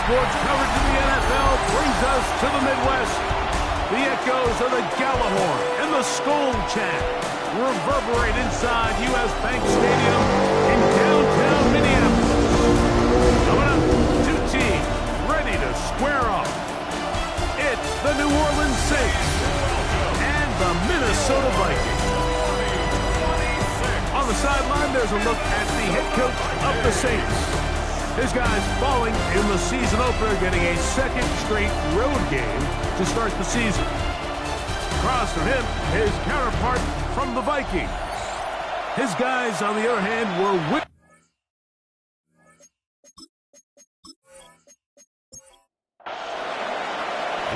sports coverage of the NFL brings us to the Midwest. The echoes of the Gallahorn and the Skull chant reverberate inside U.S. Bank Stadium in downtown Minneapolis. Coming up, two teams ready to square off. It's the New Orleans Saints and the Minnesota Vikings. On the sideline, there's a look at the head coach of the Saints. His guys falling in the season opener, getting a second straight road game to start the season. Across from him, his counterpart from the Vikings. His guys, on the other hand, were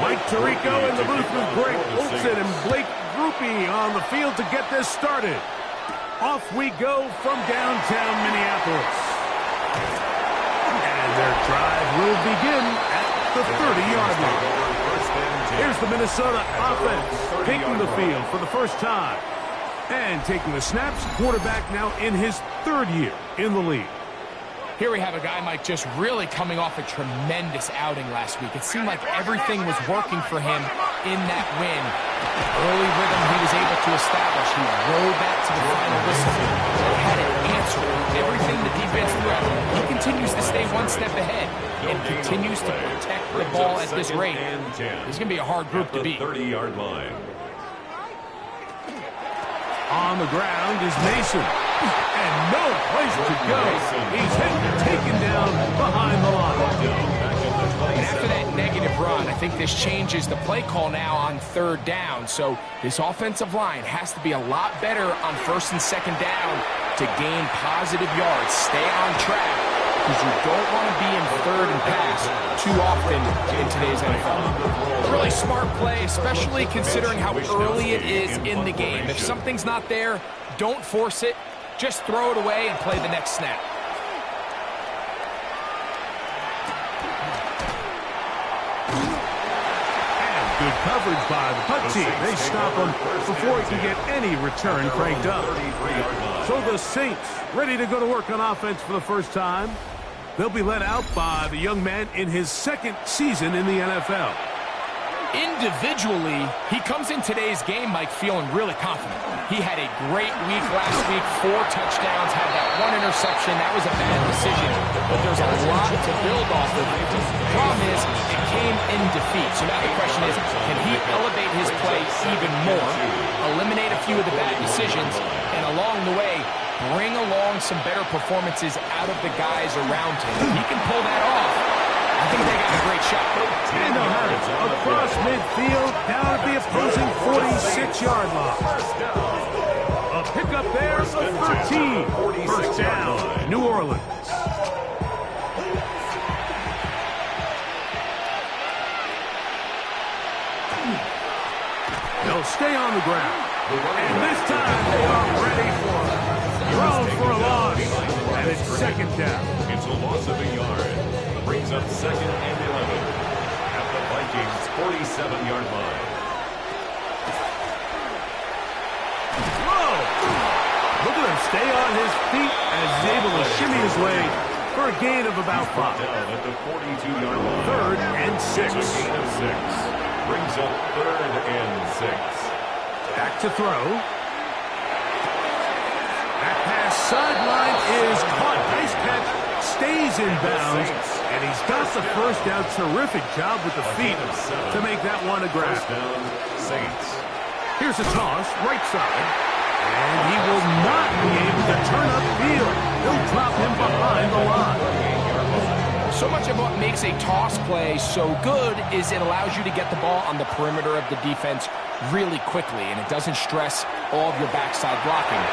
Mike Tirico in the booth with Greg Olsen and Blake Grupe on the field to get this started. Off we go from downtown Minneapolis. And their drive will begin at the 30-yard line. Here's the Minnesota offense taking the field for the first time. And taking the snaps, quarterback now in his third year in the league. Here we have a guy, Mike, just really coming off a tremendous outing last week. It seemed like everything was working for him in that win. Early rhythm he was able to establish. He rode that to the final whistle. He had an answer. Everything the defense threw at him. He continues to stay one step ahead and continues to protect the ball at this rate. It's going to be a hard group to beat. 30-yard line. On the ground is Mason. And no place to go. He's taken down behind the line. And after that negative run, I think this changes the play call now on third down. So this offensive line has to be a lot better on first and second down to gain positive yards. Stay on track, because you don't want to be in third and pass too often in today's NFL. Really smart play, especially considering how early it is in the game. If something's not there, don't force it. Just throw it away and play the next snap. And good coverage by the punt team. They stop him before he can get any return cranked up. So the Saints ready to go to work on offense for the first time. They'll be led out by the young man in his second season in the NFL. Individually, he comes in today's game, Mike, feeling really confident. He had a great week last week, 4 touchdowns, had that 1 interception. That was a bad decision, but there's a lot to build off of. The problem is, it came in defeat. So now the question is, can he elevate his play even more, eliminate a few of the bad decisions, and along the way, bring along some better performances out of the guys around him? If he can pull that off, I think they got a great shot. And they'll have it across midfield, down at the opposing 46-yard line. A pickup there of 13. First down, New Orleans. They'll stay on the ground. And this time they are ready for it. Thrown for a loss. And it's second down. It's a loss of a yard. Brings up second and 11 at the Vikings' 47-yard line. Whoa! Look at him stay on his feet as he's able to shimmy his way for a gain of about 5. Down at the 42-yard line. Third and 6. It's a gain of 6. Brings up third and 6. Back to throw. That pass sideline is caught. Nice catch. Stays in bounds. And he's got the first down. Terrific job with the feet to make that one a grab. First down, Saints. Here's a toss, right side. And he will not be able to turn upfield. He'll drop him behind the line. So much of what makes a toss play so good is it allows you to get the ball on the perimeter of the defense really quickly, and it doesn't stress all of your backside blocking.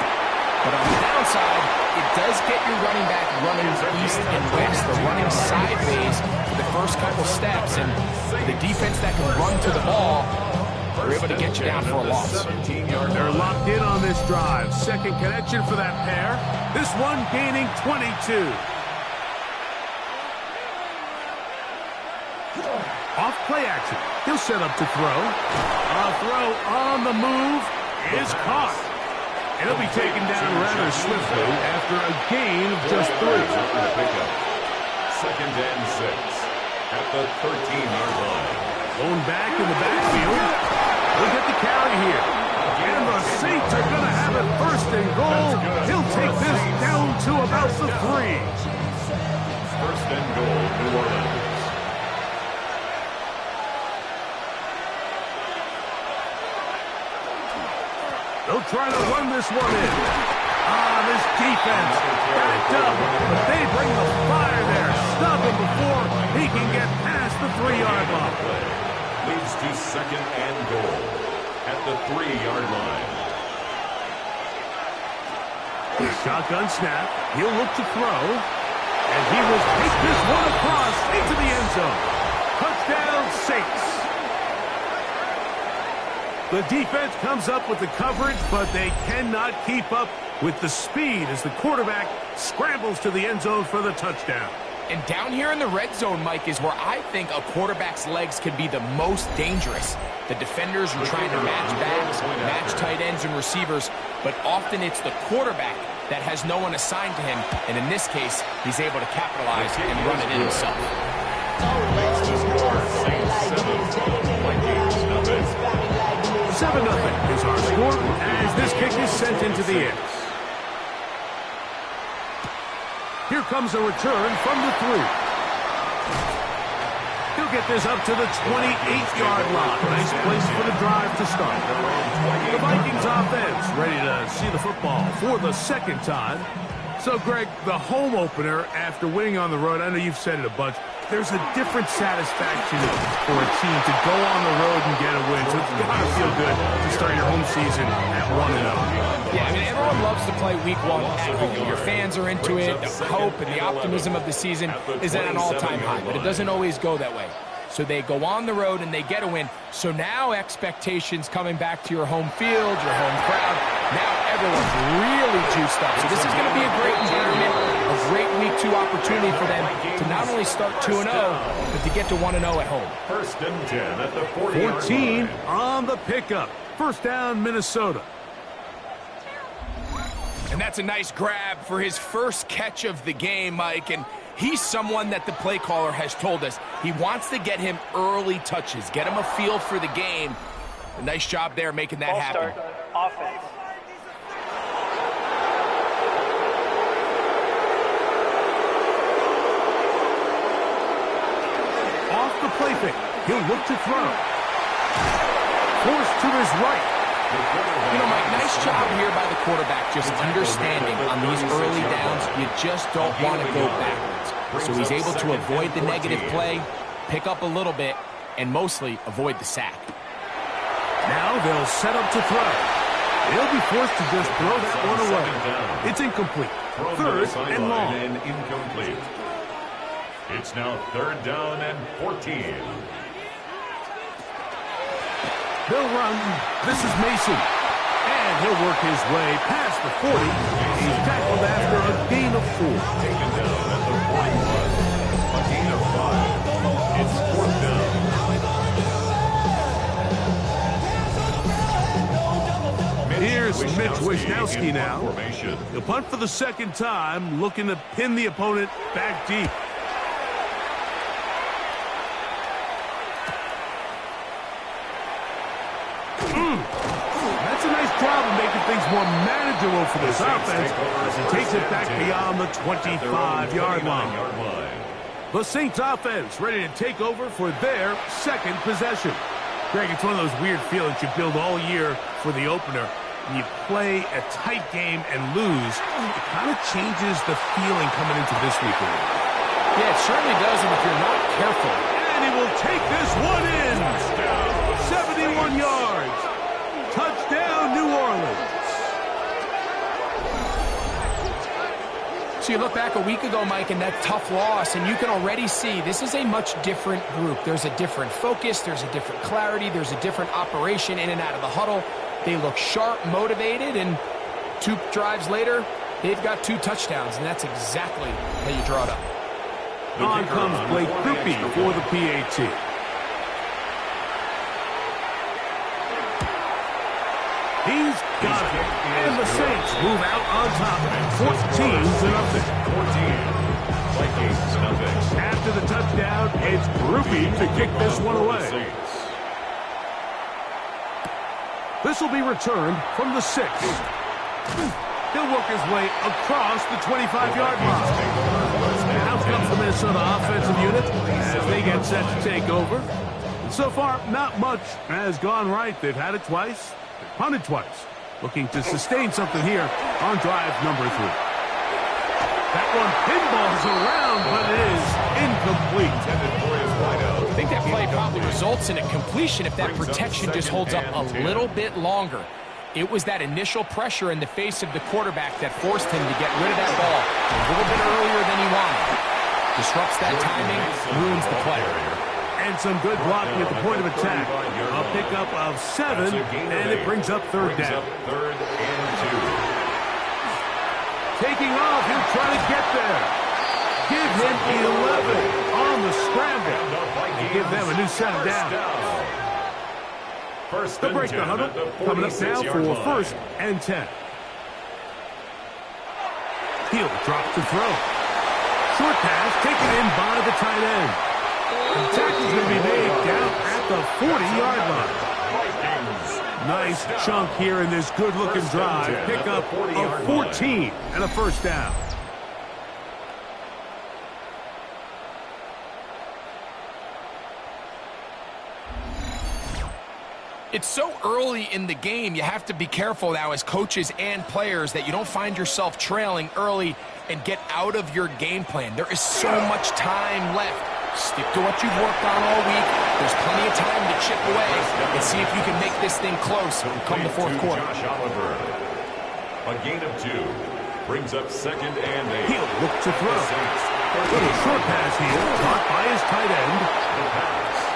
But on the downside, it does get your running back running east and west. They're running sideways for the first couple steps, and the defense that can run to the ball, they're able to get you down for a loss. They're locked in on this drive. Second connection for that pair. This one gaining 22. Off play action. He'll set up to throw. A throw on the move is caught. And he'll be taken down rather swiftly after a gain of just 3. Second and 6. at the 13-yard line. Going back in the backfield. He'll get the carry here. And the Saints are going to have it first and goal. He'll take this down to about the 3. First and goal, New Orleans. They'll try to run this one in. This defense backed up, but they bring the fire there. Stop him before he can get past the 3-yard line. Leads to second and goal at the 3-yard line. Shotgun snap. He'll look to throw. And he will take this one across into the end zone. Touchdown, Saints. The defense comes up with the coverage, but they cannot keep up with the speed as the quarterback scrambles to the end zone for the touchdown. And down here in the red zone, Mike, is where I think a quarterback's legs can be the most dangerous. The defenders are trying to match backs, match tight ends and receivers, but often it's the quarterback that has no one assigned to him, and in this case, he's able to capitalize and run it in himself. 7-0 is our score as this kick is sent into the air. Here comes a return from the 3. He'll get this up to the 28-yard line. Nice place for the drive to start. The Vikings offense ready to see the football for the second time. So, Greg, the home opener after winning on the road, I know you've said it a bunch, there's a different satisfaction for a team to go on the road and get a win. So it's got to feel good to start your home season at 1-0. Yeah, I mean, everyone loves to play week 1 at home. Your fans are into it. The hope and the optimism of the season is at an all-time high, but it doesn't always go that way. So they go on the road and they get a win. So now expectations coming back to your home field, your home crowd. Now everyone's really juiced up. So this is going to be a great environment, a great week 2 opportunity for them to not only start 2-0, but to get to 1-0 at home. First and 10 at the 40-yard 14 line. on the pickup. First down, Minnesota. And that's a nice grab for his first catch of the game, Mike. And he's someone that the play caller has told us he wants to get him early touches, get him a feel for the game. A nice job there making that happen. Offense. Off the play fake. He'll look to throw. Forced to his right. You know, Mike, nice job here by the quarterback just understanding on these early downs, you just don't want to go backwards. So he's able to avoid the negative play, pick up a little bit, and mostly avoid the sack. Now they'll set up to throw. They'll be forced to just throw that one away. It's incomplete. Third and long. Incomplete. It's now 3rd down and 14. They'll run. This is Mason. And he'll work his way past the 40. He's tackled after a gain of 4. Taken down at the 41. A gain of 5. It's 4th down. Here's Mitch Wisnowski in now. formation. The punt for the second time, looking to pin the opponent back deep. That's a nice job of making things more manageable for this offense as he takes it back beyond the 25-yard line. The Saints offense ready to take over for their second possession. Greg, it's one of those weird feelings you build all year for the opener. When you play a tight game and lose, it kind of changes the feeling coming into this week. Yeah, it certainly does, and if you're not careful. And he will take this one in. 71 yards. Touchdown, New Orleans. So you look back a week ago, Mike, and that tough loss, and you can already see this is a much different group. There's a different focus. There's a different clarity. There's a different operation in and out of the huddle. They look sharp, motivated, and 2 drives later, they've got 2 touchdowns, and that's exactly how you draw it up. On comes Blake Krupe for the PAT. He's got it. And the Saints move out on top. 14-0. Vikings, nothing. After the touchdown, it's Groupie to kick this one away. This will be returned from the 6. He'll work his way across the 25-yard line. Now comes the Minnesota offensive unit as they get set to take over. And so far, not much has gone right. They've had it twice, they've punted twice. Looking to sustain something here on drive number 3. That one pinballs around, but it is incomplete. I think that play probably results in a completion if that protection just holds up a little bit longer. It was that initial pressure in the face of the quarterback that forced him to get rid of that ball a little bit earlier than he wanted. Disrupts that timing, ruins the play. And some good blocking at the point of attack. A pickup of 7, and it brings up third down. Third and 2. Taking off, he'll try to get there. Give him 11 on the scramble. And give them a new set of downs. They'll break the huddle. Coming up now for first and 10. He'll drop to throw. Short pass taken in by the tight end. The tackle's going to be made down at the 40-yard line. Nice chunk here in this good-looking drive. Pick up of 14 and a first down. It's so early in the game, you have to be careful now as coaches and players that you don't find yourself trailing early and get out of your game plan. There is so much time left. Stick to what you've worked on all week. There's plenty of time to chip away and see if you can make this thing close come the fourth quarter. Josh Oliver. A gain of 2 brings up second and 8. He'll look to throw. Little short pass here, caught by his tight end.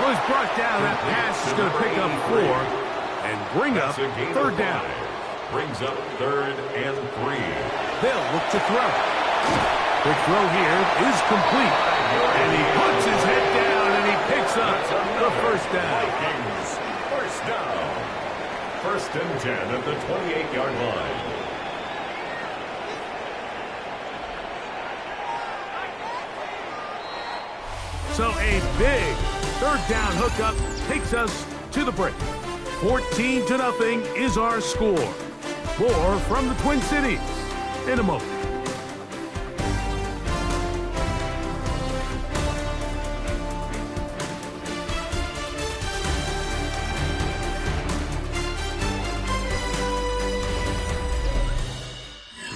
Was brought down. That pass is going to pick up 4 and bring up third down. Brings up third and 3. They'll look to throw. Quick throw here is complete. And he puts his head down and he picks up the first down. Vikings, first down. First and 10 at the 28-yard line. So a big third down hookup takes us to the break. 14-0 is our score. More from the Twin Cities in a moment.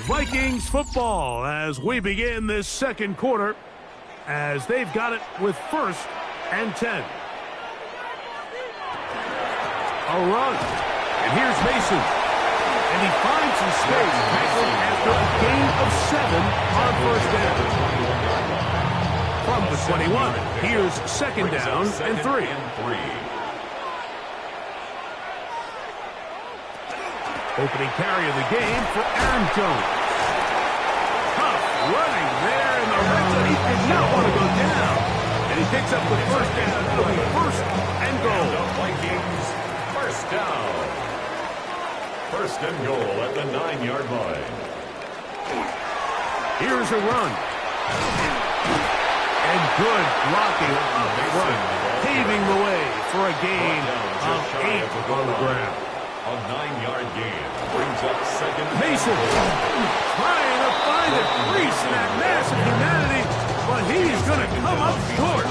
Vikings football as we begin this second quarter, as they've got it with first and 10. A run. And here's Mason. And he finds some space, tackling after a gain of 7 on first down. From the 21, here's second down and 3. Opening carry of the game for Aaron Jones. Tough running there in the red zone. He did not want to go down. And he picks up the first down. It'll be first and goal. The Vikings, first down. First and goal at the 9-yard line. Here's a run. And good blocking on the front, paving the way for a gain of 8 on the ground. A 9-yard gain brings up second. Mason trying to find a crease in that mass of humanity, but he's going to come up short.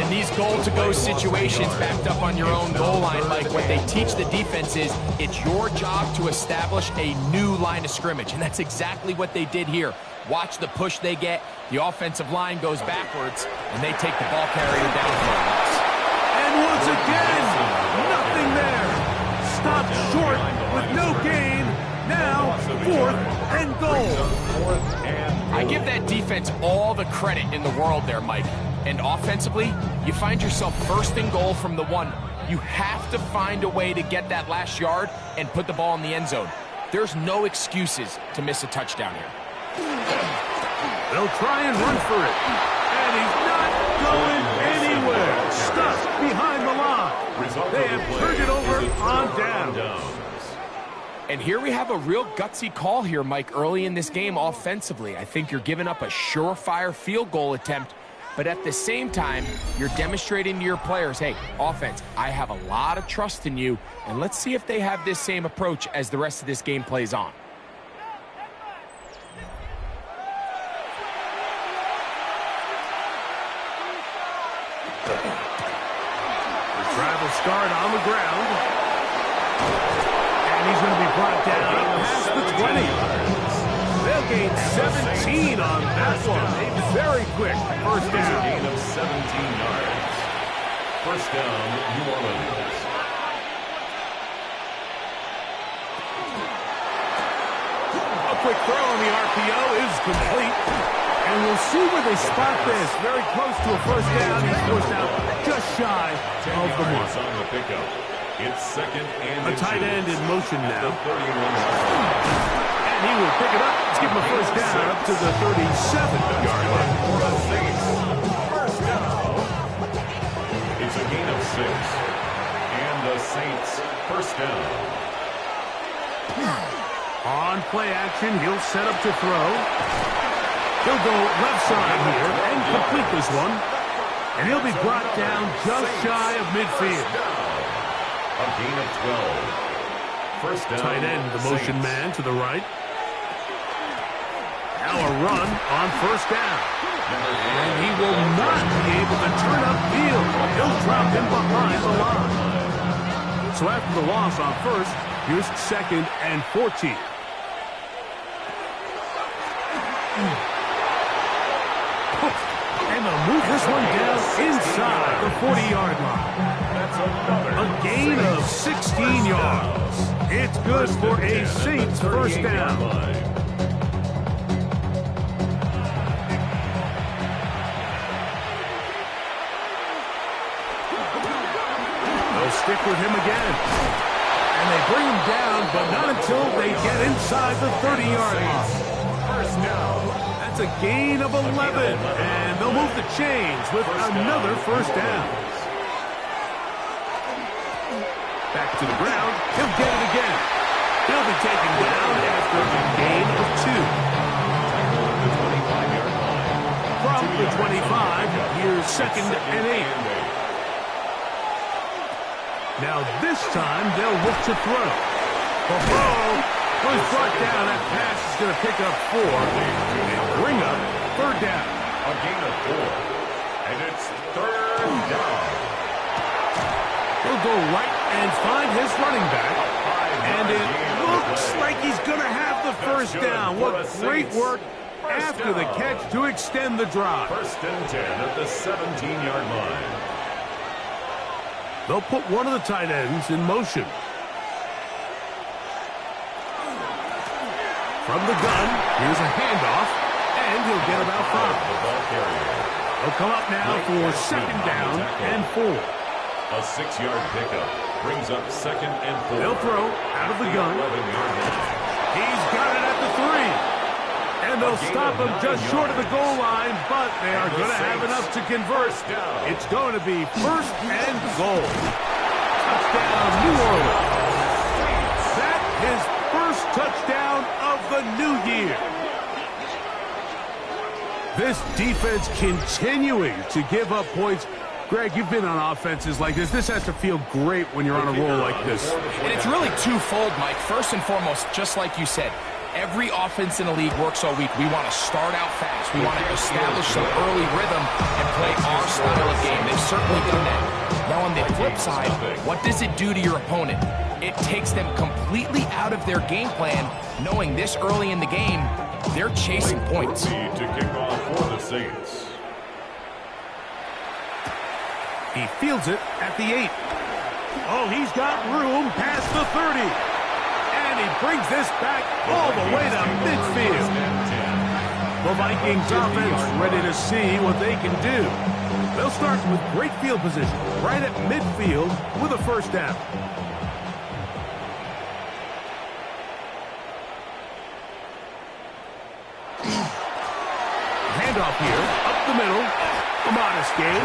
In these goal-to-go situations backed up on your own goal line, Mike, what they teach the defense is it's your job to establish a new line of scrimmage, and that's exactly what they did here. Watch the push they get. The offensive line goes backwards, and they take the ball carrier down for a loss. And once again, nothing there. Stopped short with no gain. Now, fourth and goal. I give that defense all the credit in the world there, Mike. And offensively, you find yourself first and goal from the 1. You have to find a way to get that last yard and put the ball in the end zone. There's no excuses to miss a touchdown here. They'll try and run for it. And he's not going anywhere. Stuck behind the line. They have turned it over on down. And here we have a real gutsy call here, Mike, early in this game offensively. I think you're giving up a surefire field goal attempt, but at the same time, you're demonstrating to your players, hey, offense, I have a lot of trust in you, and let's see if they have this same approach as the rest of this game plays on. The travel start on the ground. And he's going to be brought down past the 20. They'll gain 17 on that one. A very quick first down. Gain of 17 yards. First down, New Orleans. A quick throw on the RPO is complete. And we'll see where they spot this. Very close to a first down. He's forced out just shy of the mark. On the pickup. It's second and a tight end in motion now. 31. And he will pick it up. Let's give him a first down up to the 37-yard line. For the Saints. First down. It's a gain of 6. And the Saints first down. On play action, he'll set up to throw. He'll go left side here and complete this one. And he'll be brought down just shy of midfield. A gain of 12. First down. Tight end, the motion man to the right. Now a run on first down. And he will not be able to turn upfield. He'll drop him behind the line. So after the loss on first, here's second and 14. And they'll move this one down inside the 40-yard line. A gain of 16 yards. It's good for a Saints first down. They'll stick with him again. And they bring him down, but not until they get inside the 30-yard line. First down. That's a gain of 11. And they'll move the chains with another first down. Back to the ground. He'll get it again. He'll be taken down after a gain of 2. From the 25, here's second and 8. Now this time they'll look to throw. The throw was brought down. That pass is going to pick up 4 and bring up third down. A gain of 4. And it's third down. He'll go right and find his running back. And it looks like he's going to have the first down. What great work after the catch to extend the drive. First and 10 at the 17-yard line. They'll put one of the tight ends in motion. From the gun, here's a handoff, and he'll get about 5. The ball carrier. He'll come up now for second down and 4. A 6-yard pickup brings up second and 4. They'll throw out of the gun. 11-yard line. He's got it at the 3. And they'll stop him just short of the goal line, but they are going to have enough to convert. It's going to be first and goal. Touchdown, New Orleans. That is first touchdown of the new year. This defense continuing to give up points. Greg, you've been on offenses like this. This has to feel great when you're on a roll like this. And it's really twofold, Mike. First and foremost, just like you said, every offense in the league works all week. We want to start out fast. We want to establish some early rhythm and play our style of game. They've certainly done that. Now, on the flip side, what does it do to your opponent? It takes them completely out of their game plan, knowing this early in the game, they're chasing points. To kick off for the Saints. He fields it at the 8. Oh, he's got room past the 30. And he brings this back all the way to midfield. The Vikings offense ready to see what they can do. They'll start with great field position right at midfield with a first down. Handoff here, up the middle. A modest gain,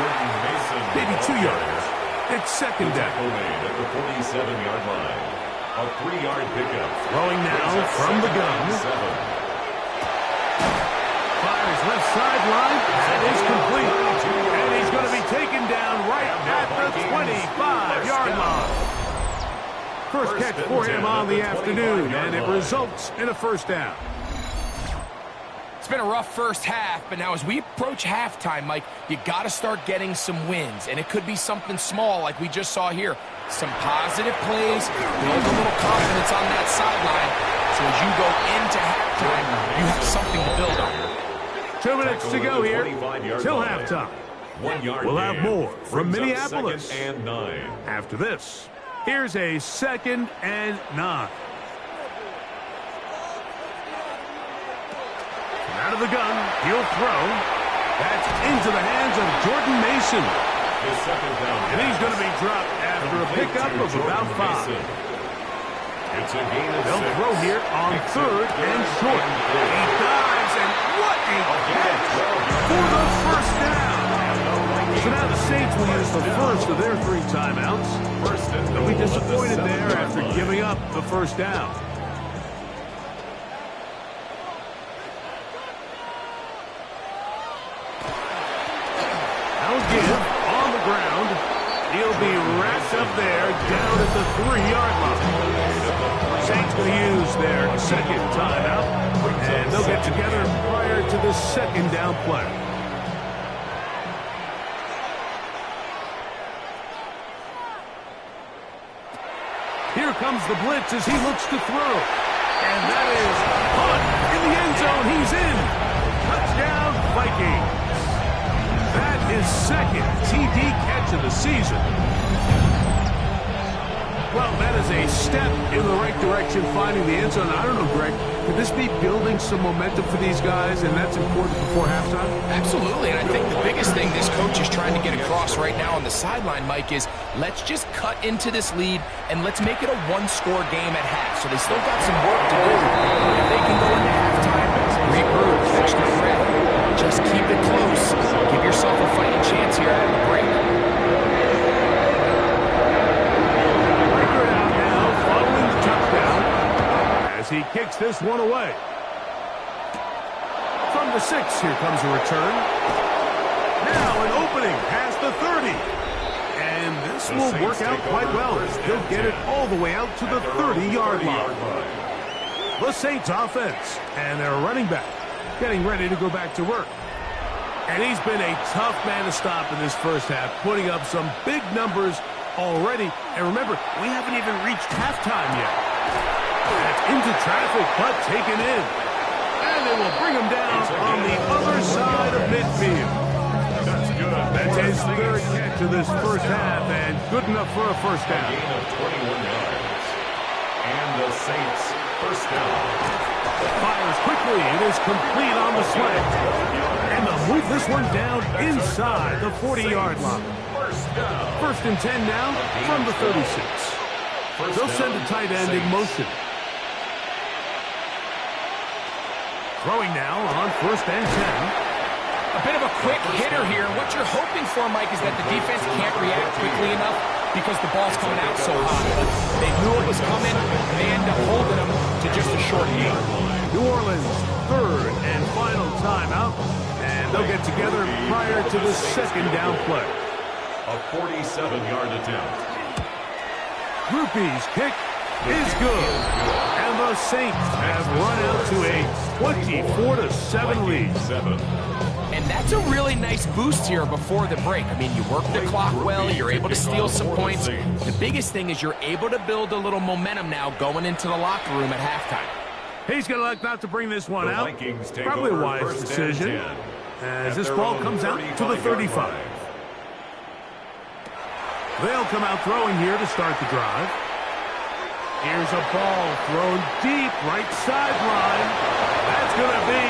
maybe 2 yards. It's second down. At the 47-yard line. A 3-yard pickup. Throwing now from the gun. 7. Fires left sideline. That is complete. And he's going to be taken down right at the 25-yard line. First catch for him on the afternoon, and it results in a first down. It's been a rough first half, but now as we approach halftime, Mike, you got to start getting some wins, and it could be something small like we just saw here. Some positive plays, build a little confidence on that sideline, so as you go into halftime, you have something to build on. 2 minutes to go here till halftime. 1 yard. We'll have more from Minneapolis. 2nd and 9. After this, here's a 2nd and 9. Out of the gun, he'll throw. That's into the hands of Jordan Mason. And he's going to be dropped after a pickup of about 5. It's a gain of 6. They'll throw here on 3rd and short. He dives, and what a catch for the first down. So now the Saints will use the first of their 3 timeouts. They'll be disappointed there after giving up the first down. Give on the ground. He'll be wrapped up there down at the 3-yard line. Saints going to use their 2nd timeout, and they'll get together prior to the 2nd down play. Here comes the blitz as he looks to throw. And that is caught in the end zone. He's in. Touchdown, Vikings. That is 2nd TD catch of the season. Well, that is a step in the right direction, finding the end zone. I don't know, Greg, could this be building some momentum for these guys, and that's important before halftime? Absolutely, and I think the biggest thing this coach is trying to get across right now on the sideline, Mike, is let's just cut into this lead, and let's make it a 1-score game at half. So they still got some work to do. If they can go into halftime, regroup, catch their breath, just keep it close. Give yourself a fighting chance here at the break. Breaker out now, following the touchdown, as he kicks this one away. From the 6, here comes a return. Now an opening past the 30. And this will work out quite well. He'll get it all the way out to the 30-yard line. The Saints offense and their running back getting ready to go back to work. And he's been a tough man to stop in this first half, putting up some big numbers already. And remember, we haven't even reached halftime yet. That's into traffic, but taken in. And they will bring him down on the other side of midfield. That's good. That's his 3rd catch of this first half, and good enough for a first down. A gain of 21 yards. And the Saints first down. Fires quickly. It is complete on the slant. And they'll move this one down inside the 40-yard line. 1st and 10 now from the 36. They'll send the tight end in motion. Throwing now on 1st and 10. A bit of a quick hitter here. What you're hoping for, Mike, is that the defense can't react quickly enough because the ball's coming out so hot. But they knew it was coming, and they end up holding them to just a short gain. New Orleans, 3rd and final timeout, and they'll get together prior to the 2nd down play. A 47-yard attempt. Groupie's kick is good, and the Saints have run out to a 24-7 lead. And that's a really nice boost here before the break. I mean, you work the clock well, you're able to steal some points. The biggest thing is you're able to build a little momentum now going into the locker room at halftime. He's going to elect not to bring this one out. Vikings take Probably a over wise 1st and decision, 10 as this ball comes out to the 35. They'll come out throwing here to start the drive. Here's a ball thrown deep right sideline. That's going to be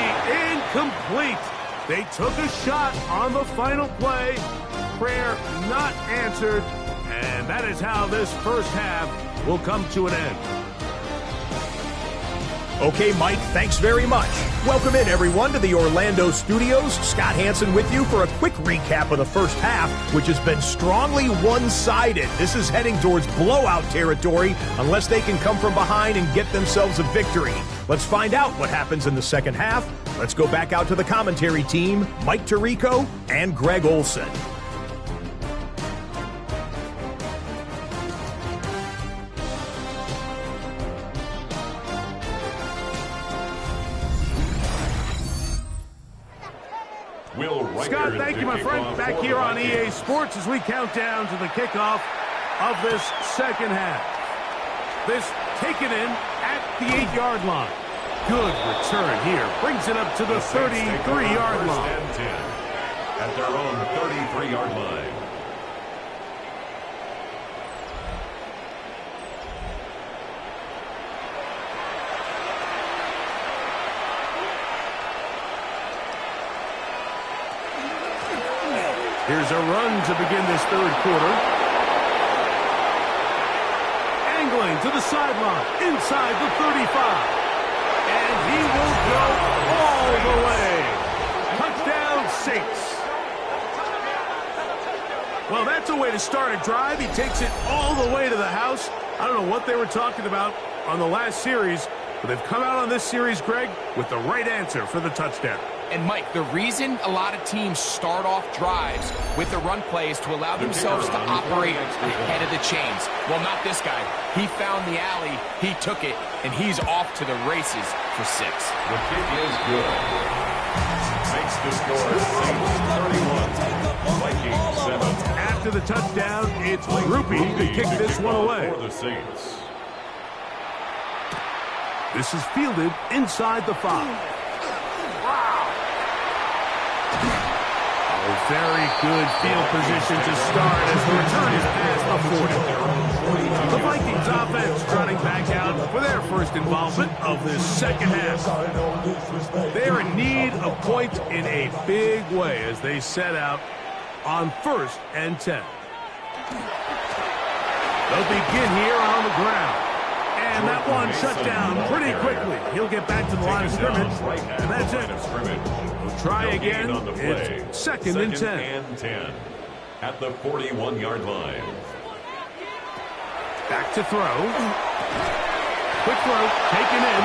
incomplete. They took a shot on the final play. Prayer not answered. And that is how this first half will come to an end. Okay, Mike, thanks very much. Welcome in, everyone, to the Orlando studios. Scott Hansen with you for a quick recap of the first half, which has been strongly one-sided. This is heading towards blowout territory unless they can come from behind and get themselves a victory. Let's find out what happens in the second half. Let's go back out to the commentary team, Mike Tirico and Greg Olson. Scott, thank you, my friend. Back here on EA Sports as we count down to the kickoff of this second half. This taken in at the 8-yard line. Good return here. Brings it up to the 33-yard line. At their own 33-yard line. Here's a run to begin this third quarter. Angling to the sideline, inside the 35. And he will go all the way. Touchdown, Saints. Well, that's a way to start a drive. He takes it all the way to the house. I don't know what they were talking about on the last series, but they've come out on this series, Greg, with the right answer for the touchdown. And, Mike, the reason a lot of teams start off drives with the run play is to allow themselves to operate ahead of the chains. Well, not this guy. He found the alley, he took it, and he's off to the races for 6. The kick is good. Makes the score Saints 31, Vikings 7. After the touchdown, it's Groupie to kick this one away. For the Saints. This is fielded inside the 5. Very good field position to start as the return is past the 40. The Vikings offense trotting back out for their first involvement of this second half. They're in need of points in a big way as they set out on 1st and 10. They'll begin here on the ground. And that one shut down pretty quickly. He'll get back to the line of scrimmage, and that's it. We'll try again. It's second and 10. At the 41-yard line. Back to throw. Quick throw, taken in.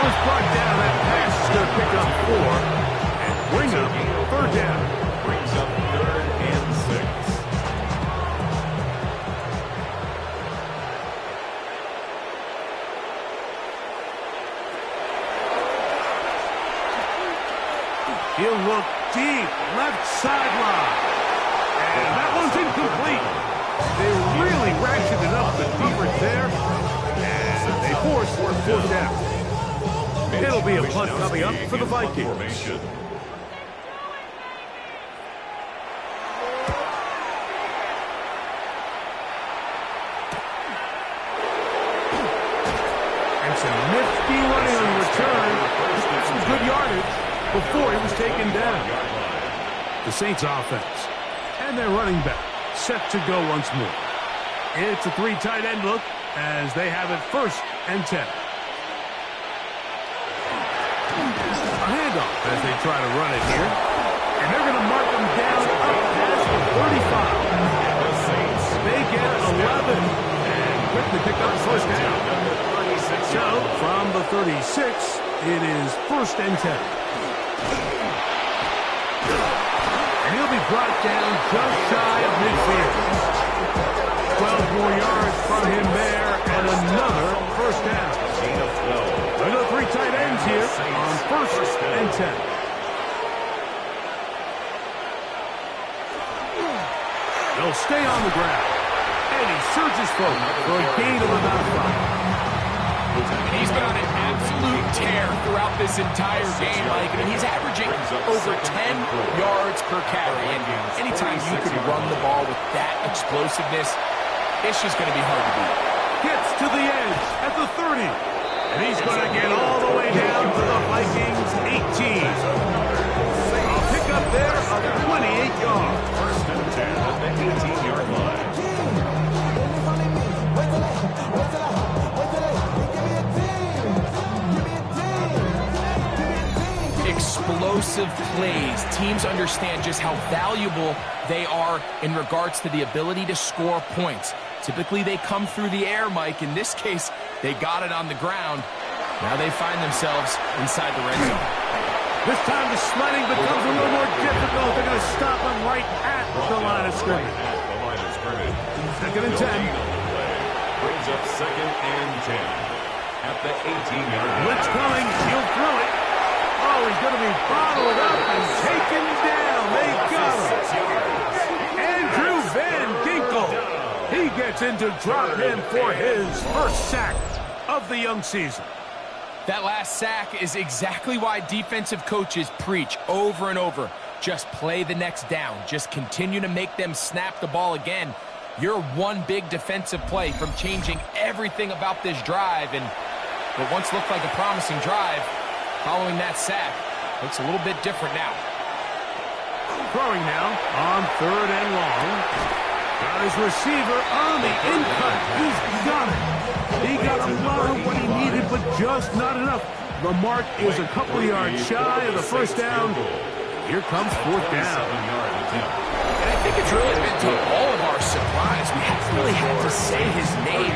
Was brought down. That pass is going to pick up 4 and bring up 3rd down. Brings up 3rd and 6. He'll look deep, left sideline. And that one's incomplete. They really ratcheted up the defense there. And they forced 4th down. It'll be a punt coming up for the Vikings. And some nifty running on the return. Some good yardage before he was taken down. The Saints offense and their running back set to go once more. It's a 3 tight end look as they have it 1st and 10. A handoff as they try to run it here. And they're going to mark them down up past the 35. The Saints. They get 11 and quickly pick up 1st down. So from the 36, it is 1st and 10. And he'll be brought down just shy of midfield. 12 more yards from him there, and another 1st down. There are 3 tight ends here on 1st and 10. They'll stay on the ground. And he surges forward for a gain of about 5. And he's been on an absolute tear throughout this entire game, Mike. I mean, he's averaging over 10 yards per carry. And anytime you can run the ball with that explosiveness, it's just going to be hard to beat. Gets to the edge at the 30. And he's going to get all the way down to the Vikings 18. I'll pick up there on 28 yards. 1st and 10 at the 18-yard line. explosive plays. Teams understand just how valuable they are in regards to the ability to score points. Typically, they come through the air, Mike. In this case, they got it on the ground. Now they find themselves inside the red zone. This time the sledding becomes a little more difficult. They're going to stop him right at the line of scrimmage. Second and 10. Brings up second and 10 at the 18-yard line. Blitz coming. He'll throw it. Oh, he's going to be bottled up and taken down. They got him. Andrew Van Ginkel. He gets into drop him for his first sack of the young season. That last sack is exactly why defensive coaches preach over and over. Just play the next down. Just continue to make them snap the ball again. You're one big defensive play from changing everything about this drive. And what once looked like a promising drive, following that sack, looks a little bit different now. Throwing now on third and long. Got his receiver on the in-cut. He's got it. He got a lot of what he needed, but just not enough. The mark is a couple of yards shy of the first down. Here comes fourth down. And I think it's really been to all of our surprise. We haven't really had to say his name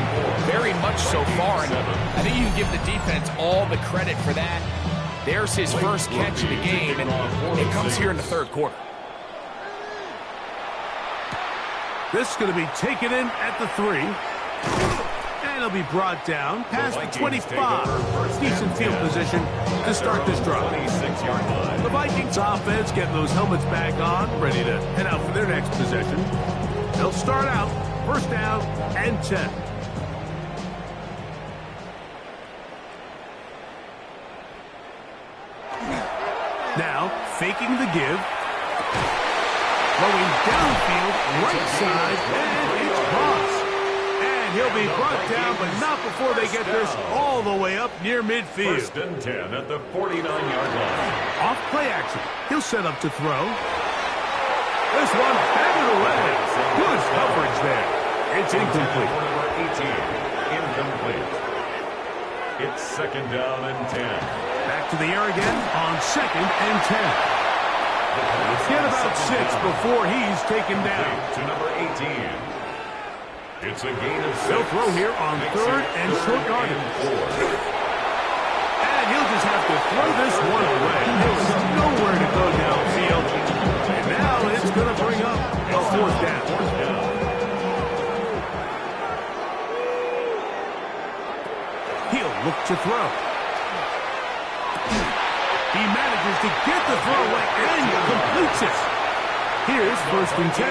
very much so far. And I think you can give the defense all the credit for that. There's his first catch of the game, and it comes here in the third quarter. This is going to be taken in at the 3. And he'll be brought down past the 25. Decent field position to start this drive. The Vikings offense getting those helmets back on, ready to head out for their next possession. They'll start out first down and 10. Now, faking the give. Going downfield, right side, and it's crossed. And he'll be brought down, but not before they get this all the way up near midfield. First and 10 at the 49-yard line. Off play action. He'll set up to throw. This one batted away. Good coverage there. It's incomplete. Number 18, incomplete. It's second down and 10. Back to the air again on second and 10. Get about 6 before he's taken down. To number 18. It's a gain of 6. They'll throw here on third and short yardage. And he'll just have to throw this one away. There's nowhere to go downfield. And now it's going to bring up a fourth down. He'll look to throw. He manages to get the throw away and completes it. Here's first and 10.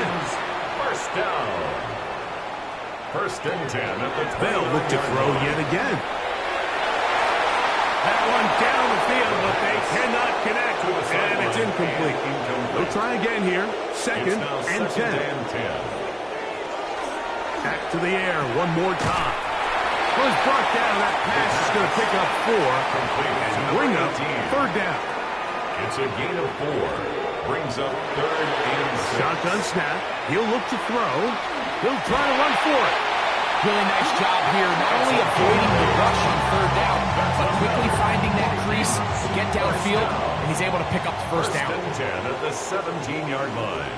First down. First and 10 at the 20. They'll look to throw yet again. That one down the field, but they cannot connect. And it's incomplete. They'll try again here. Second and 10. Back to the air one more time. Was brought down. That pass is going to pick up 4 and bring up third down. It's a gain of 4. Brings up third and 6. Shotgun snap. He'll look to throw. He'll try to run for it. Really nice job here, not only avoiding the rush on third down, but quickly finding that crease, get downfield, and he's able to pick up the first down. First and 10 at the 17-yard line.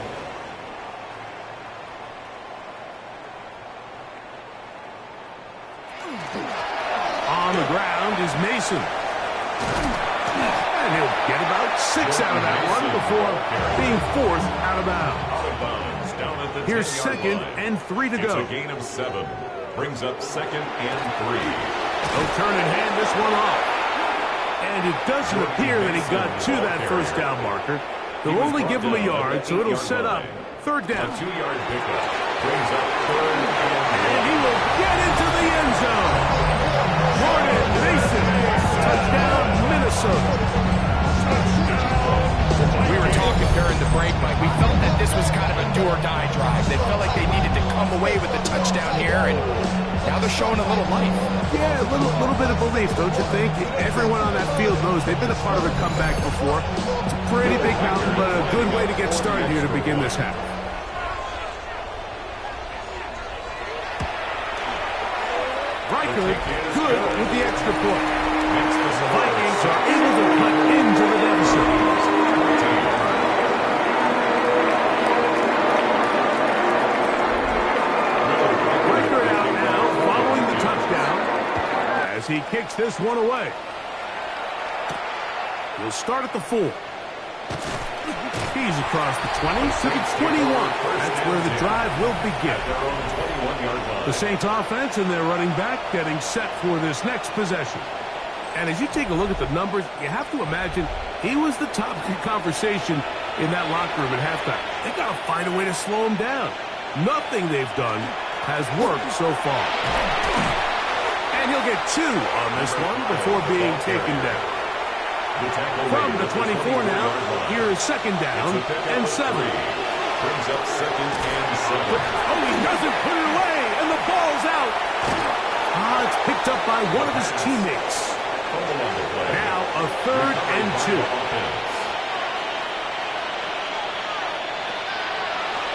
On the ground is Mason. And he'll get about 6 out of that one before being forced out of bounds. Here's second and 3 to go. It's a gain of 7. Brings up second and 3. They'll turn and hand this one off. And it doesn't appear that he got to that first down marker. They'll only give him a yard, so it'll set up third down. A 2-yard pickup. Brings up third and he will get into the end zone. Jordan Mason, touchdown, Minnesota. We were talking during the break, Mike. We felt that this was kind of a do-or-die drive. They felt like they needed to come away with a touchdown here, and now they're showing a little life. Yeah, a little bit of belief, don't you think? Everyone on that field knows they've been a part of a comeback before. It's a pretty big mountain, but a good way to get started here to begin this half. Riker, good with the extra point. The Vikings are able to cut into the deficit. kicks this one away. He'll start at the 4. He's across the 20 to the 21. That's where the drive will begin. The Saints offense and their running back getting set for this next possession. And as you take a look at the numbers, you have to imagine he was the top conversation in that locker room at halftime. They got to find a way to slow him down. Nothing they've done has worked so far. And he'll get 2 on this one before being taken down. From the 24 now, here's second down and 7. Brings up second and 7. Oh, he doesn't put it away, and the ball's out. It's picked up by one of his teammates. Now a 3rd and 2.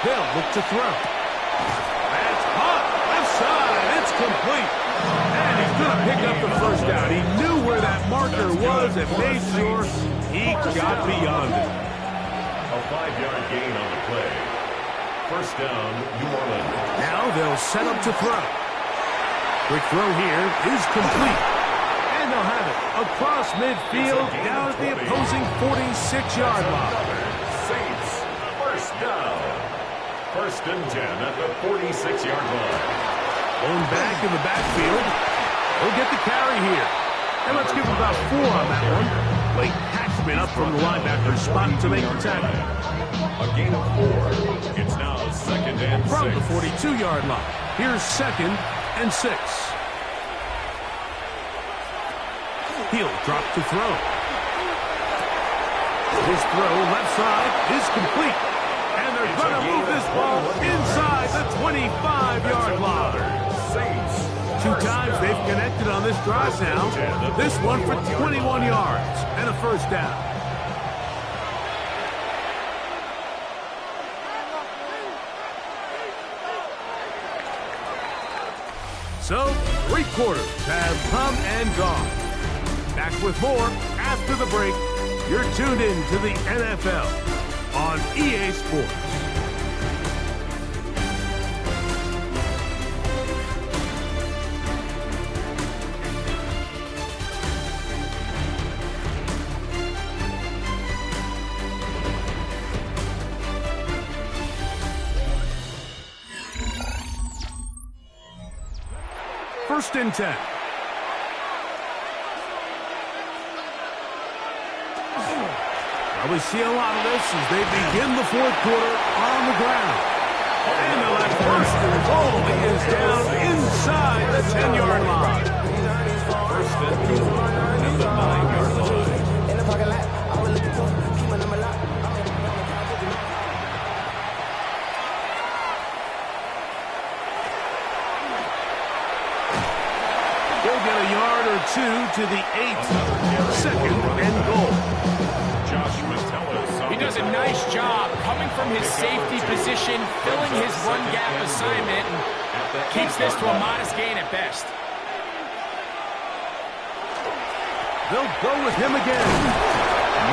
They'll look to throw. That's hot. Left side. It's complete. And he's going to pick up the first down. He knew where that marker was and made sure he got beyond it. A 5-yard gain on the play. First down, New Orleans. Now they'll set up to throw. Quick throw here is complete. And they'll have it across midfield down at the opposing 46-yard line. Saints, first down. First and 10 at the 46-yard line. Going back in the backfield. He'll get the carry here. And let's give him about 4 on that one. Late Hatchman up from the linebacker spot to make the tackle. A gain of 4. It's now second and 6. From the 42-yard line. Here's second and 6. He'll drop to throw. His throw left side is complete. And they're going to move this ball inside the 25-yard line. 2 times they've connected on this drive now. This one for 21 yards and a first down. So, 3 quarters have come and gone. Back with more after the break. You're tuned in to the NFL on EA Sports. First and 10. We see a lot of this as they begin the 4th quarter on the ground. And the left first and goal is down inside the 10-yard line. First and goal at the 9-yard line. They'll get a yard or 2 to the 8. Second and goal. He does a nice job coming from his safety position, filling his run gap assignment, and keeps this to a modest gain at best. They'll go with him again.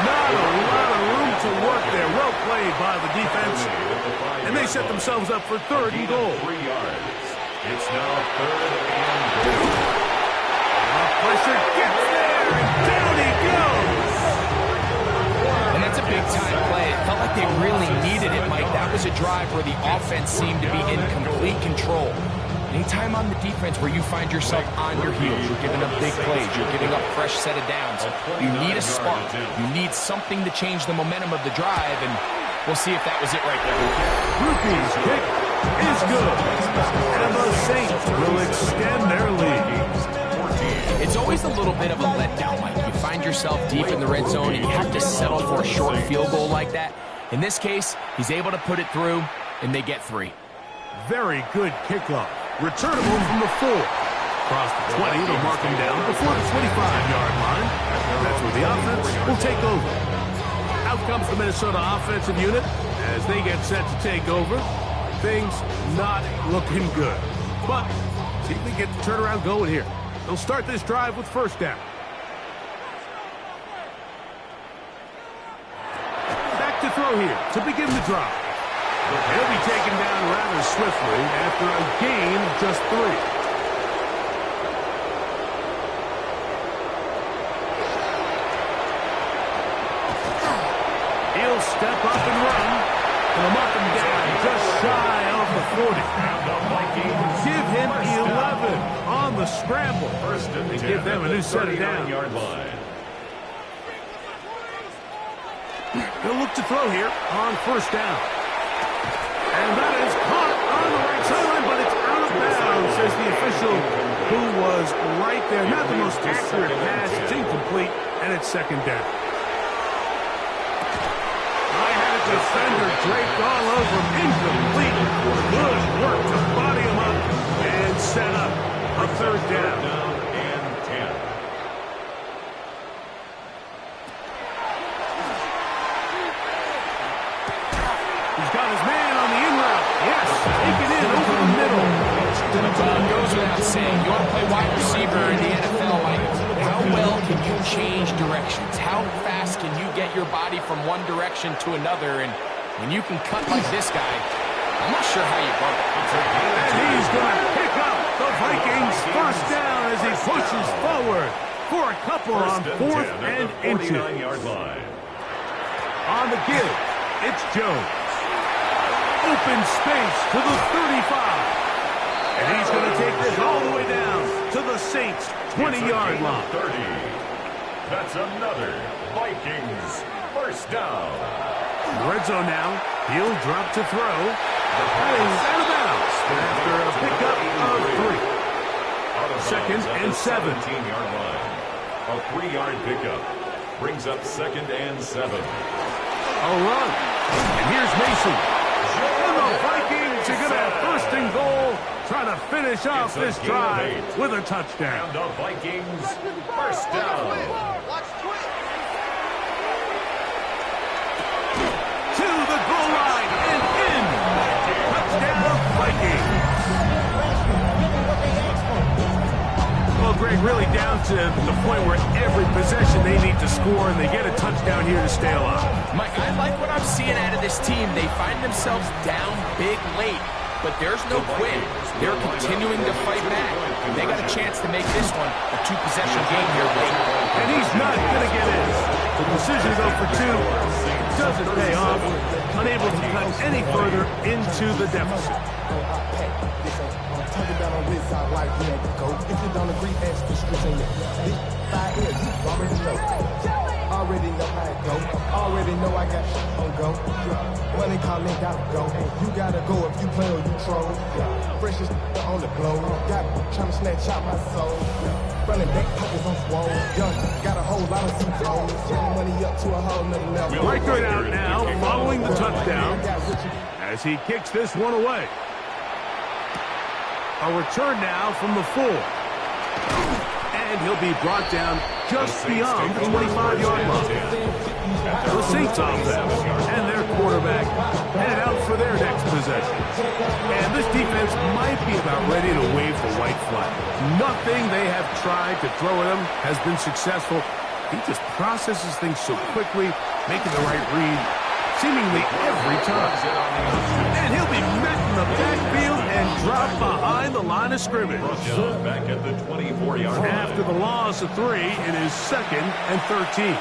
Not a lot of room to work there. Well played by the defense. And they set themselves up for 3rd and goal. 3 yards. It's now 3rd and goal. Pressure gets there, and down he goes. And that's a big-time play. It felt like they really needed it, Mike. That was a drive where the offense seemed to be in complete control. Anytime on the defense where you find yourself on your heels, you're giving up big plays, you're giving up fresh set of downs, you need a spark. You need something to change the momentum of the drive, and we'll see if that was it right there. Rupee's kick is good. And the Saints will extend their lead. It's always a little bit of a letdown, Mike. You find yourself deep in the red zone and you have to settle for a short field goal like that. In this case, he's able to put it through, and they get 3. Very good kickoff. Returnable from the 4. Across the 20, they'll mark him down before the 25-yard line. That's where the offense will take over. Out comes the Minnesota offensive unit as they get set to take over. Things not looking good. But see if they get the turnaround going here. They'll start this drive with first down. Back to throw here to begin the drive. He'll be taken down rather swiftly after a gain of just 3. He'll step up and run. And they'll mark him down just shy of the 40. Give him 11 on the scramble. And give them a new set of downs. He'll look to throw here on first down. And that is caught on the right sideline, but it's out of bounds, says the official, who was right there. Not the most accurate pass. It's incomplete, and it's second down. I had a defender draped all over him. Incomplete. Good work to body him up and set up a third down. And 10. He's got his man on the in route. Yes, take it in over the middle. Well, it goes without saying, you want to play wide receiver in the NFL, Mike. How well can you change directions? How fast can you get your body from one direction to another? And when you can cut like this guy, I'm not sure how you go. And he's going to pick up the Vikings first down as he pushes forward for a couple on fourth and inches. On the give, it's Jones. Open space to the 35. And he's going to take this all the way down to the Saints' 20-yard line. 30. That's another Vikings first down. Red zone now. He'll drop to throw. That is out of bounds after a pickup of 3. Second and 7. 17-yard line. A 3-yard pickup brings up second and 7. A run. And here's Mason. And the Vikings are going to have first and goal, trying to finish off this drive with a touchdown. And the Vikings first down. To the goal line and in. Touchdown, Vikings. Well, Greg, really down to the point where every possession they need to score, and they get a touchdown here to stay alive. Mike, I like what I'm seeing out of this team. They find themselves down big late, but there's no quit. They're continuing to fight back. They got a chance to make this one a two-possession game here late. And he's not going to get in. The decision to go for 2 doesn't pay off. Unable to cut any further into the deficit. Already know how it go. Already know I got shit on go. Money calling, gotta go. You gotta go if you play or you troll. Freshest on the globe. Got trying to snatch out my soul. Running back pockets on swole. Young, got a whole lot of some goals. Turning money up to a whole nother level. Right good out now, following the touchdown, as he kicks this one away. A return now from the 4. And he'll be brought down just beyond the 25-yard line. The Saints offense and their quarterback headed out for their next possession. And this defense might be about ready to wave the white flag. Nothing they have tried to throw at him has been successful. He just processes things so quickly, making the right read seemingly every time. And he'll be met in the backfield and dropped behind the line of scrimmage. Back at the 24-yard line. After the loss of 3, it is second and 13.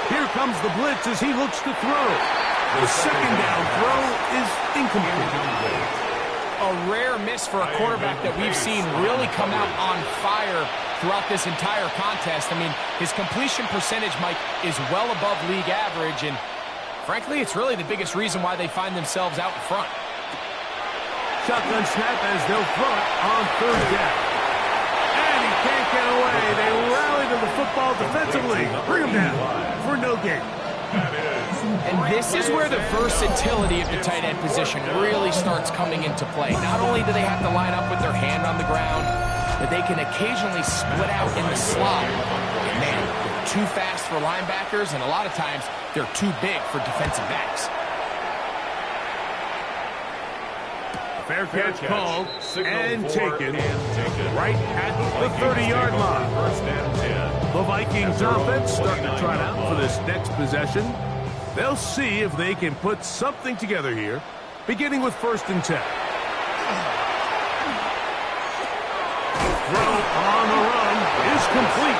Here comes the blitz as he looks to throw. The second down throw is incomplete. A rare miss for a quarterback that we've seen really come out on fire throughout this entire contest. I mean, his completion percentage, Mike, is well above league average, and frankly, it's really the biggest reason why they find themselves out in front. Shotgun snap as they'll throw it on third down. And he can't get away. They rally to the football defensively. Bring him down for no gain. And this is where the versatility of the tight end position really starts coming into play. Not only do they have to line up with their hand on the ground, but they can occasionally split out in the slot. And man, they're too fast for linebackers, and a lot of times they're too big for defensive backs. Fair catch called and taken right at the 30-yard line. The Vikings offense starting to trot out for this next possession. They'll see if they can put something together here, beginning with first and 10. Throw on the run is complete.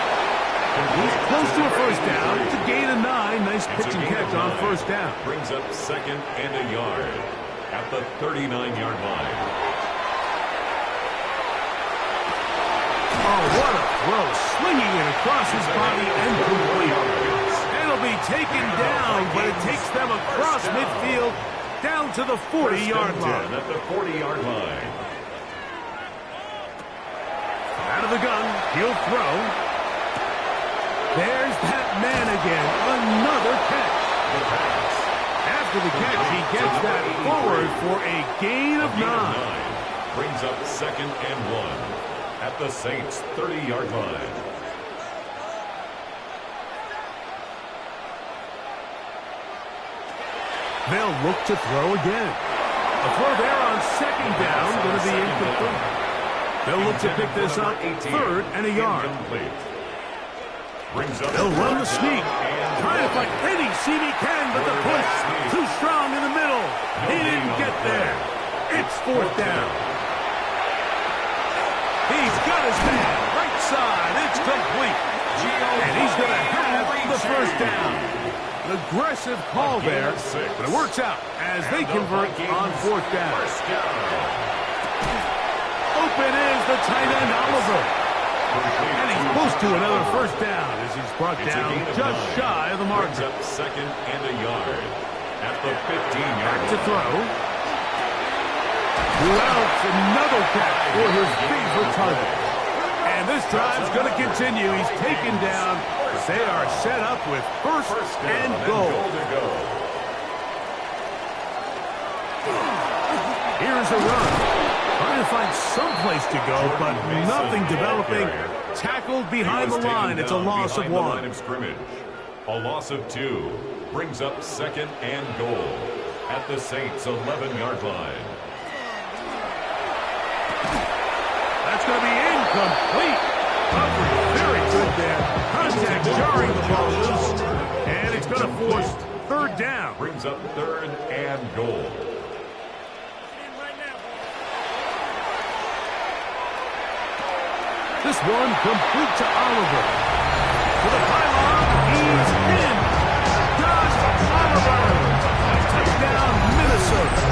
He's close to a first down. It's a gain of 9. Nice pitch and catch on first down. Brings up 2nd and a yard at the 39-yard line. Oh, what a throw. Slinging it across his body and complete. It'll be taken down, but it takes them across midfield down to the 40-yard line. At the 40-yard line. Out of the gun, he'll throw. There's that man again. Another catch. After the catch, he gets that forward for a gain of 9. Brings up 2nd and 1 at the Saints' 30-yard line. They'll look to throw again. A throw there on 2nd down, going to be incomplete. They'll look to pick this up 3rd and a yard. They'll run the sneak. Trying to fight any seam he can, but the push too strong in the middle. He didn't get there. It's 4th down. He's got his man. Right side. It's complete. And he's going to have the first down. An aggressive call there, but it works out as they convert on 4th down. Open is the tight end, Oliver. And he's close to another first down as he's brought down just shy of the mark. 2nd and a yard at the 15-yard Back line. to throw. Throughout another catch for his favorite target. And this drive's going to continue. He's taken down. They are set up with first and goal. Here's a run. Trying to find some place to go, but nothing developing. Tackled behind the line. It's a loss of 1. A loss of 2 brings up 2nd and goal at the Saints' 11-yard line. That's going to be incomplete. Very good there. Contact jarring the ball loose. And it's going to force 3rd down. Brings up 3rd and goal. This one complete to Oliver. To the pylon. He's in. Josh Oliver. Touchdown, Minnesota.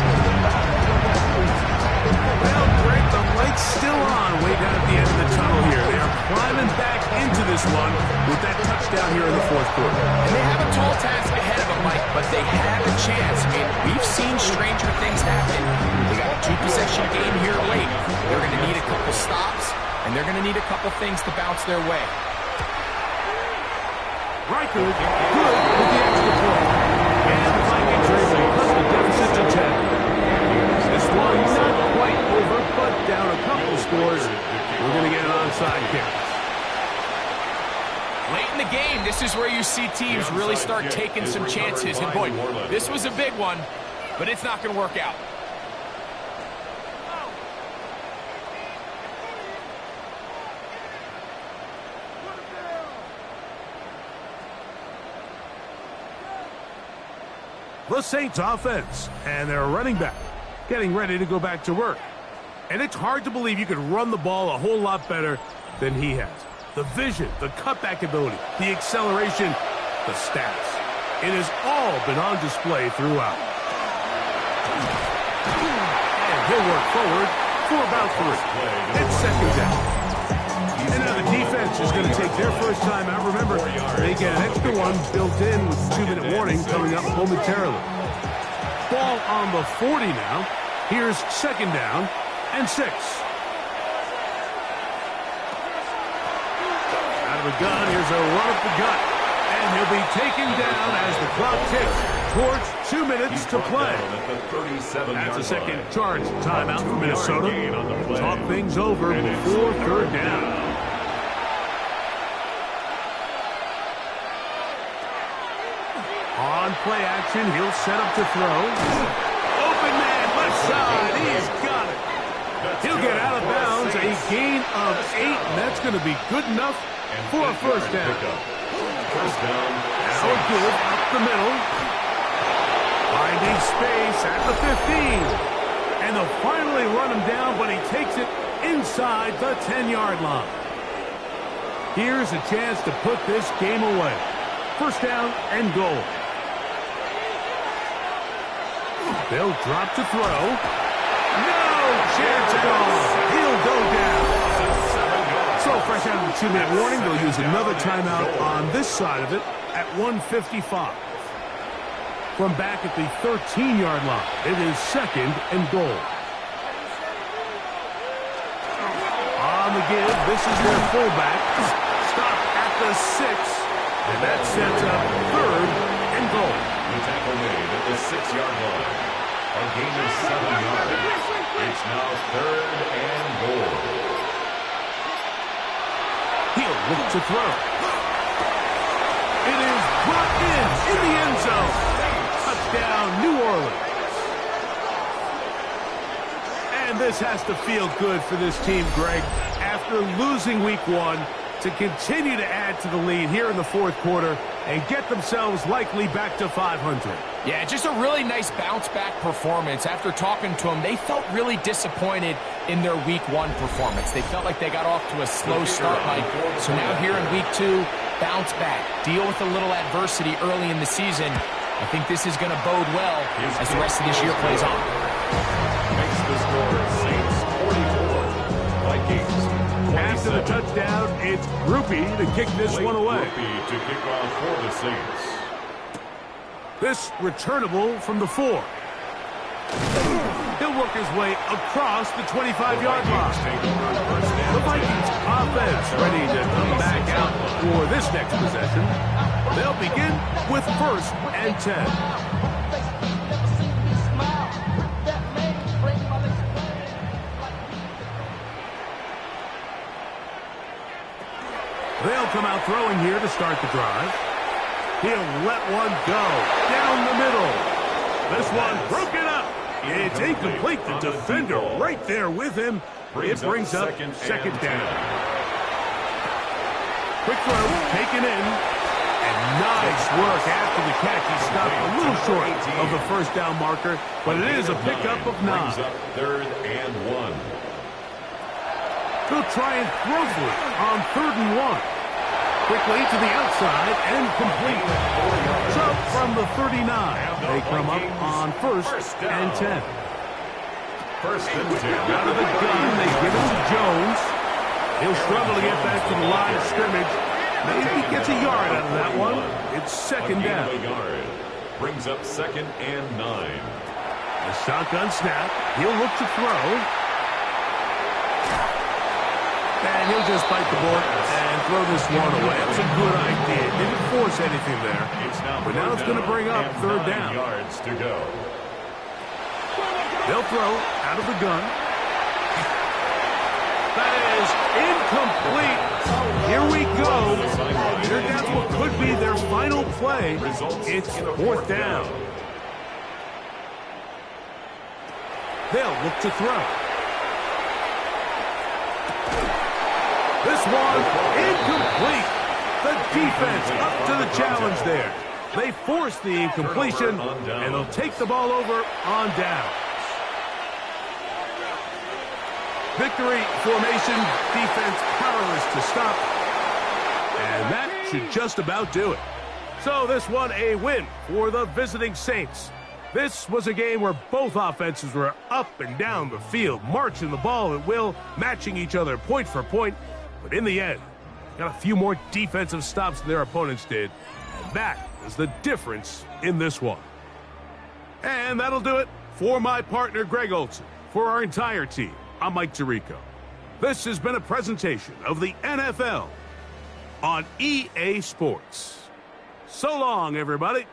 Well, Greg, the light's still on way down at the end of the tunnel here. They are climbing back into this one with that touchdown here in the 4th quarter. And they have a tall task ahead of them, Mike, but they have a chance. I mean, we've seen stranger things happen. They got a 2-possession game here late. They're going to need a couple stops, and they're going to need a couple things to bounce their way. Riker good with the extra point. And the Vikings are able to cut the deficit to 10. This one not quite over, but down a couple scores. We're going to get an onside kick. Late in the game, this is where you see teams really start taking some chances. And boy, this was a big one, but it's not going to work out. The Saints offense and their running back getting ready to go back to work. And it's hard to believe you could run the ball a whole lot better than he has. The vision, the cutback ability, the acceleration, the stats. It has all been on display throughout. And he'll work forward for about 3. It's 2nd down. And now the defense is going to take their first time out. Remember, they get an extra one built in with 2-minute warning coming up momentarily. Ball on the 40 now. Here's 2nd down and 6. Out of the gun, here's a run up the gut. And he'll be taken down as the clock ticks towards 2 minutes to play. That's a second charge timeout for Minnesota. Talk things over before 3rd down. On play action, he'll set up to throw. Open man, left side, he's got it. He'll get out of bounds, a gain of 8, and that's going to be good enough for a first down. Now good up the middle. Finding space at the 15. And they'll finally run him down, but he takes it inside the 10-yard line. Here's a chance to put this game away. First down and goal. They'll drop to throw. No chance at all. He'll go down. So fresh out of the 2-minute warning, they'll use another timeout on this side of it at 1:55. From back at the 13-yard line, it is second and goal. On the give, this is their fullback. Stop at the 6, and that sets up third and goal. The tackle made at the 6-yard line. A gain of 7 yards. It's now third and goal. He'll look to throw. It is brought in the end zone. Touchdown, New Orleans. And this has to feel good for this team, Greg. After losing week 1, to continue to add to the lead here in the fourth quarter and get themselves likely back to 500. Yeah, just a really nice bounce-back performance. After talking to them, they felt really disappointed in their week 1 performance. They felt like they got off to a slow start, Mike. So now here in week 2, bounce back, deal with a little adversity early in the season. I think this is going to bode well as the rest of this year plays on. Makes the score Saints 44, Vikings 27. After the touchdown, it's Groupie to kick this one away. Groupie to kick off for the Saints. This returnable from the 4. He'll work his way across the 25-yard line. The Vikings offense ready to come back out for this next possession. They'll begin with first and 10. They'll come out throwing here to start the drive. He'll let one go down the middle. This one broken up. It's incomplete. The defender right there with him. It brings up second down. Quick throw, taken in. And nice work after the catch. He stopped a little short of the first down marker, but it is a pickup of 9. Third and 1. They'll try and throw for it on 3rd and 1. Quickly to the outside and complete. So from the 39, they come up on first and 10. First and 10. Out of the gun, they give it to Jones. He'll struggle to get back to the line of scrimmage. Maybe gets a yard out of that one. It's second down. Brings up second and 9. A shotgun snap. He'll look to throw. And he'll just bite the bullet and throw this one away. That's a good idea. Didn't force anything there. But now it's going to bring up third down. Yards to go. They'll throw out of the gun. That is incomplete. Here we go. They're down to what could be their final play. It's fourth down. They'll look to throw. This one incomplete. The defense up to the challenge there. They force the incompletion, and they'll take the ball over on down. Victory formation, defense powerless to stop. And that should just about do it. So this one a win for the visiting Saints. This was a game where both offenses were up and down the field, marching the ball at will, matching each other point for point. But in the end, got a few more defensive stops than their opponents did. And that was the difference in this one. And that'll do it for my partner, Greg Olson. For our entire team, I'm Mike Tirico. This has been a presentation of the NFL on EA Sports. So long, everybody.